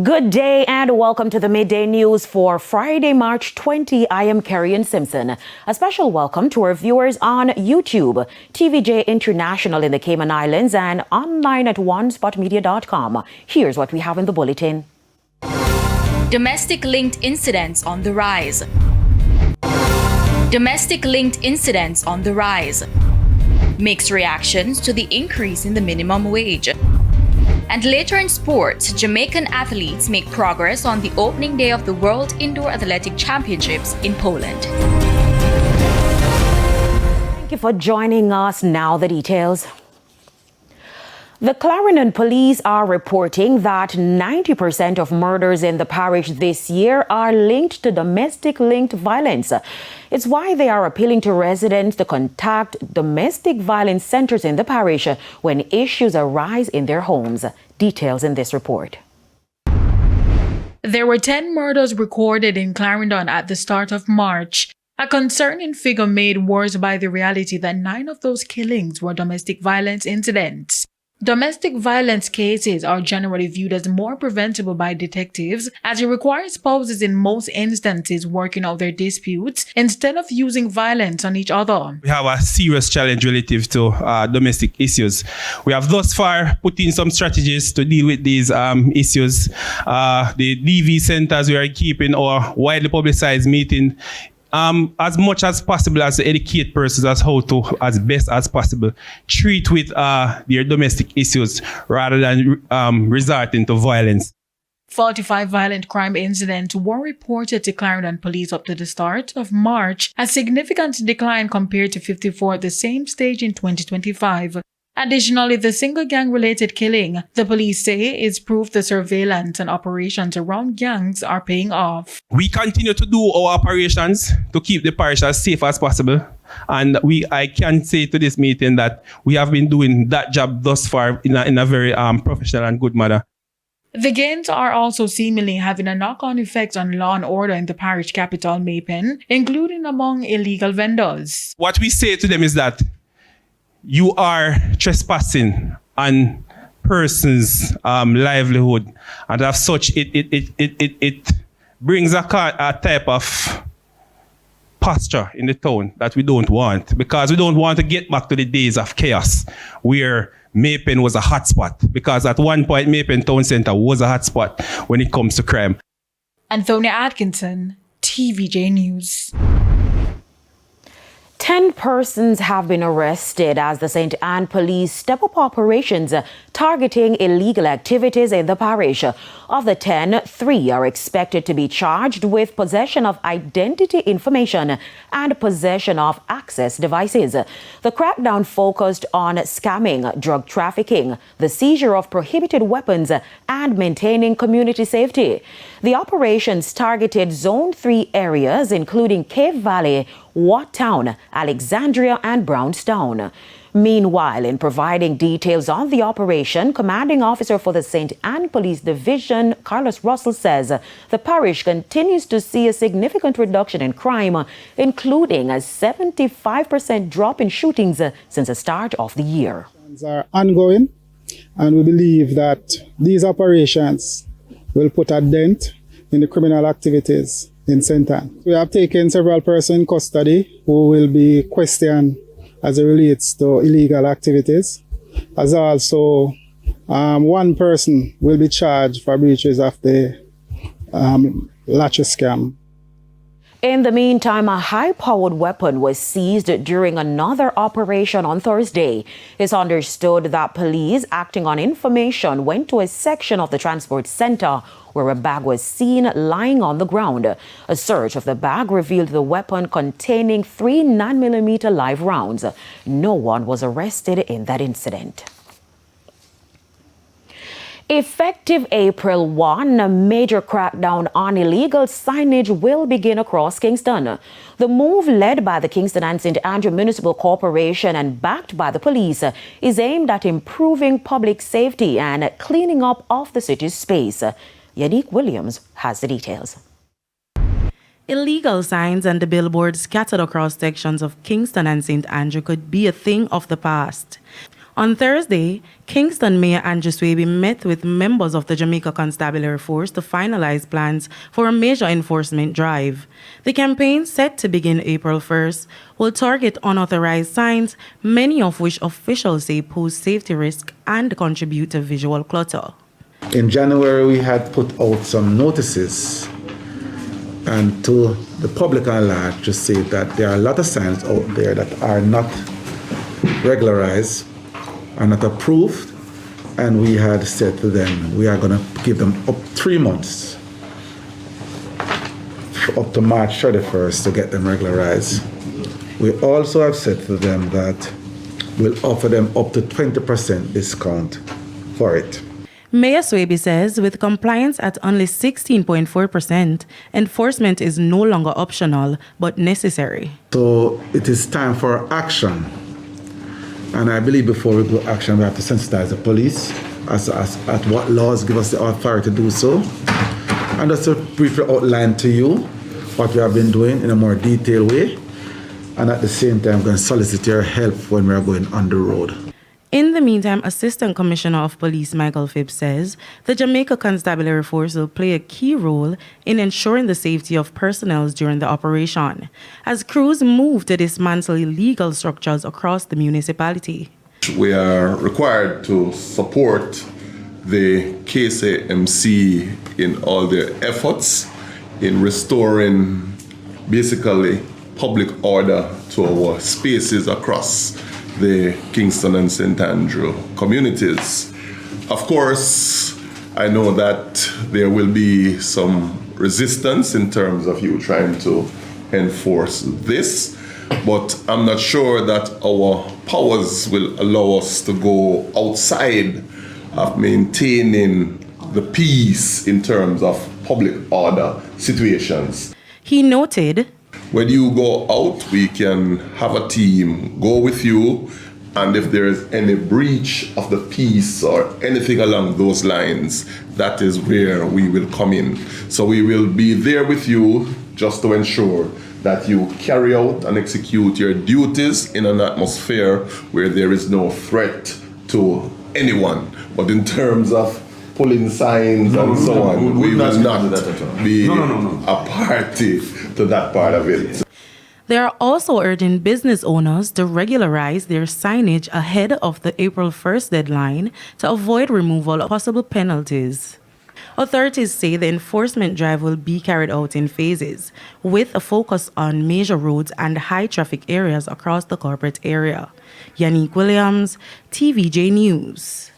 Good day and welcome to the Midday News for Friday, March 20. I am Carrie Simpson. A special welcome to our viewers on YouTube, TVJ International in the Cayman Islands, and online at onespotmedia.com. Here's what we have in the bulletin. Domestic-linked incidents on the rise. Domestic-linked incidents on the rise. Mixed reactions to the increase in the minimum wage. And later in sports, Jamaican athletes make progress on the opening day of the World Indoor Athletic Championships in Poland. Thank you for joining us. Now the details. The Clarendon police are reporting that 90% of murders in the parish this year are linked to domestic-linked violence. It's why they are appealing to residents to contact domestic violence centers in the parish when issues arise in their homes. Details in this report. There were 10 murders recorded in Clarendon at the start of March, a concerning figure made worse by the reality that 9 of those killings were domestic violence incidents. Domestic violence cases are generally viewed as more preventable by detectives, as it requires spouses in most instances working out their disputes instead of using violence on each other. We have a serious challenge relative to domestic issues. We have thus far put in some strategies to deal with these issues. The DV centers we are keeping our widely publicized meeting as much as possible as to educate persons as how to, as best as possible, treat with their domestic issues rather than resorting to violence. 45 violent crime incidents were reported to Clarendon police up to the start of March, a significant decline compared to 54 at the same stage in 2025. Additionally, the single gang-related killing, the police say, is proof the surveillance and operations around gangs are paying off. We continue to do our operations to keep the parish as safe as possible. And I can say to this meeting that we have been doing that job thus far in a very professional and good manner. The gains are also seemingly having a knock-on effect on law and order in the parish capital, Maypen, including among illegal vendors. What we say to them is that you are trespassing on persons' livelihood, and as such, it brings a type of posture in the town that we don't want, because we don't want to get back to the days of chaos where Maypen was a hotspot, because at one point Maypen Town Centre was a hotspot when it comes to crime. Antonia Atkinson, TVJ News. 10 persons have been arrested as the St. Anne police step up operations targeting illegal activities in the parish. Of the 10, 3 are expected to be charged with possession of identity information and possession of access devices. The crackdown focused on scamming, drug trafficking, the seizure of prohibited weapons, and maintaining community safety. The operations targeted Zone 3 areas, including Cave Valley, Watt Town, Alexandria, and Brownstown. Meanwhile, in providing details on the operation, Commanding Officer for the St. Anne Police Division, Carlos Russell, says the parish continues to see a significant reduction in crime, including a 75% drop in shootings since the start of the year. Are ongoing, and we believe that these operations will put a dent in the criminal activities in St. Anne. We have taken several persons in custody who will be questioned as it relates to illegal activities. As also, one person will be charged for breaches of the latches scam. In the meantime, a high-powered weapon was seized during another operation on Thursday. It's understood that police, acting on information, went to a section of the transport center where a bag was seen lying on the ground. A search of the bag revealed the weapon containing 3 9mm live rounds. No one was arrested in that incident. Effective April 1, a major crackdown on illegal signage will begin across Kingston. The move, led by the Kingston and St. Andrew Municipal Corporation and backed by the police, is aimed at improving public safety and cleaning up of the city's space. Yannick Williams has the details. Illegal signs and the billboards scattered across sections of Kingston and St. Andrew could be a thing of the past. On Thursday, Kingston Mayor Andrew Swaby met with members of the Jamaica Constabulary Force to finalize plans for a major enforcement drive. The campaign, set to begin April 1st, will target unauthorized signs, many of which officials say pose safety risk and contribute to visual clutter. In January, we had put out some notices and to the public at large to say that there are a lot of signs out there that are not regularized, are not approved, and we had said to them we are going to give them up 3 months, up to March 31st, to get them regularized. We also have said to them that we'll offer them up to 20% discount for it. Mayor Swaby says with compliance at only 16.4%, enforcement is no longer optional but necessary. So it is time for action. And I believe before we go action, we have to sensitize the police as at what laws give us the authority to do so. And just to briefly outline to you what we have been doing in a more detailed way. And at the same time, I'm going to solicit your help when we are going on the road. In the meantime, Assistant Commissioner of Police Michael Phibbs says the Jamaica Constabulary Force will play a key role in ensuring the safety of personnel during the operation, as crews move to dismantle illegal structures across the municipality. We are required to support the KCMC in all their efforts in restoring basically public order to our spaces across the Kingston and St. Andrew communities. Of course, I know that there will be some resistance in terms of you trying to enforce this, but I'm not sure that our powers will allow us to go outside of maintaining the peace in terms of public order situations. He noted, when you go out, we can have a team go with you, and if there is any breach of the peace or anything along those lines, that is where we will come in. So we will be there with you just to ensure that you carry out and execute your duties in an atmosphere where there is no threat to anyone. But in terms of pulling signs and so on, we will not be a party to that part of it. They are also urging business owners to regularize their signage ahead of the April 1st deadline to avoid removal of possible penalties. Authorities say the enforcement drive will be carried out in phases, with a focus on major roads and high-traffic areas across the corporate area. Yannick Williams, TVJ News.